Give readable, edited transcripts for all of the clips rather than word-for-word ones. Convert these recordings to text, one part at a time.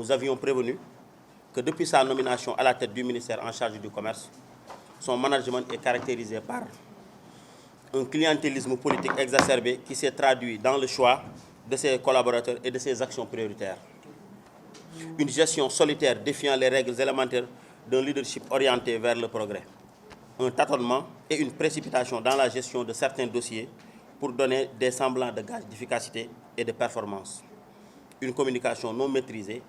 nous avions prévenu que depuis sa nomination à la tête du ministère en charge du commerce, son management est caractérisé par un clientélisme politique exacerbé qui s'est traduit dans le choix de ses collaborateurs et de ses actions prioritaires. Une gestion solitaire défiant les règles élémentaires d'un leadership orienté vers le progrès. Un tâtonnement et une précipitation dans la gestion de certains dossiers pour donner des semblants de gage d'efficacité et de performance. Une communication non maîtrisée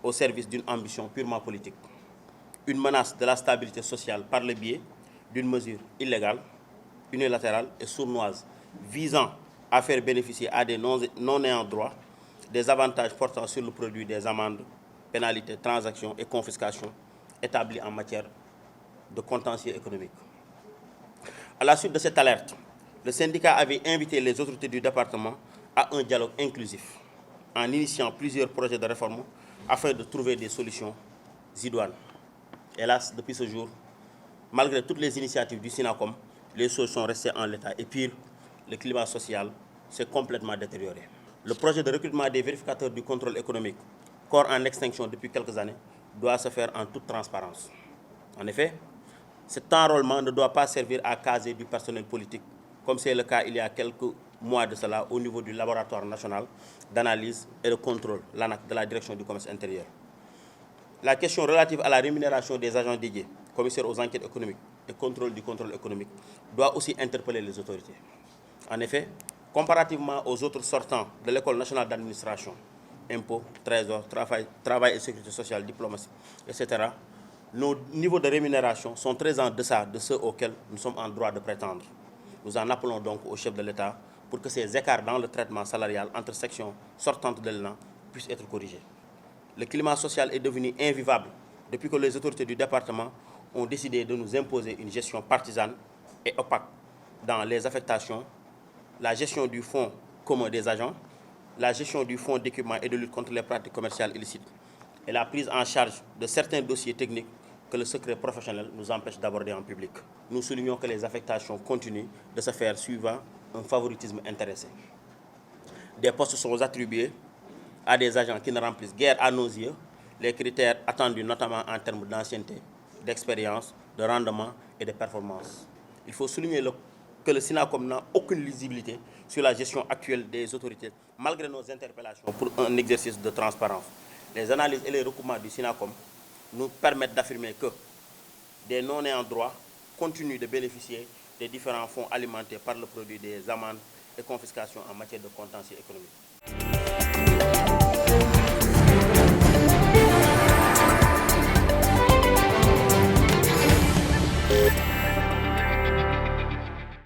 au service d'une ambition purement politique. Une menace de la stabilité sociale par le biais d'une mesure illégale, unilatérale et sournoise visant à faire bénéficier à des non-ayants droit des avantages portant sur le produit des amendes, pénalités, transactions et confiscations établies en matière de contentieux économique. À la suite de cette alerte, le syndicat avait invité les autorités du département à un dialogue inclusif en initiant plusieurs projets de réforme afin de trouver des solutions idoines. Hélas, depuis ce jour, malgré toutes les initiatives du SYNACOM, les choses sont restées en l'état et pire, le climat social s'est complètement détérioré. Le projet de recrutement des vérificateurs du contrôle économique, corps en extinction depuis quelques années, doit se faire en toute transparence. En effet, cet enrôlement ne doit pas servir à caser du personnel politique, comme c'est le cas il y a quelques mois de cela au niveau du laboratoire national d'analyse et de contrôle, l'ANAC, de la direction du commerce intérieur. La question relative à la rémunération des agents dédiés, commissaires aux enquêtes économiques et contrôle du contrôle économique, doit aussi interpeller les autorités. En effet, comparativement aux autres sortants de l'École nationale d'administration, impôts, trésor, travail et sécurité sociale, diplomatie, etc., nos niveaux de rémunération sont très en deçà de ceux auxquels nous sommes en droit de prétendre. Nous en appelons donc au chef de l'État pour que ces écarts dans le traitement salarial entre sections sortantes de l'ENA puissent être corrigés. Le climat social est devenu invivable depuis que les autorités du département ont décidé de nous imposer une gestion partisane et opaque dans les affectations, la gestion du fonds commun des agents, la gestion du fonds d'équipement et de lutte contre les pratiques commerciales illicites et la prise en charge de certains dossiers techniques que le secret professionnel nous empêche d'aborder en public. Nous soulignons que les affectations continuent de se faire suivant un favoritisme intéressé. Des postes sont attribués à des agents qui ne remplissent guère à nos yeux les critères attendus notamment en termes d'ancienneté, d'expérience, de rendement et de performance. Il faut souligner que le SYNACOM n'a aucune lisibilité sur la gestion actuelle des autorités, malgré nos interpellations pour un exercice de transparence. Les analyses et les recoupements du SYNACOM nous permettent d'affirmer que des non-ayants droit continuent de bénéficier des différents fonds alimentés par le produit des amendes et confiscations en matière de contentieux économique.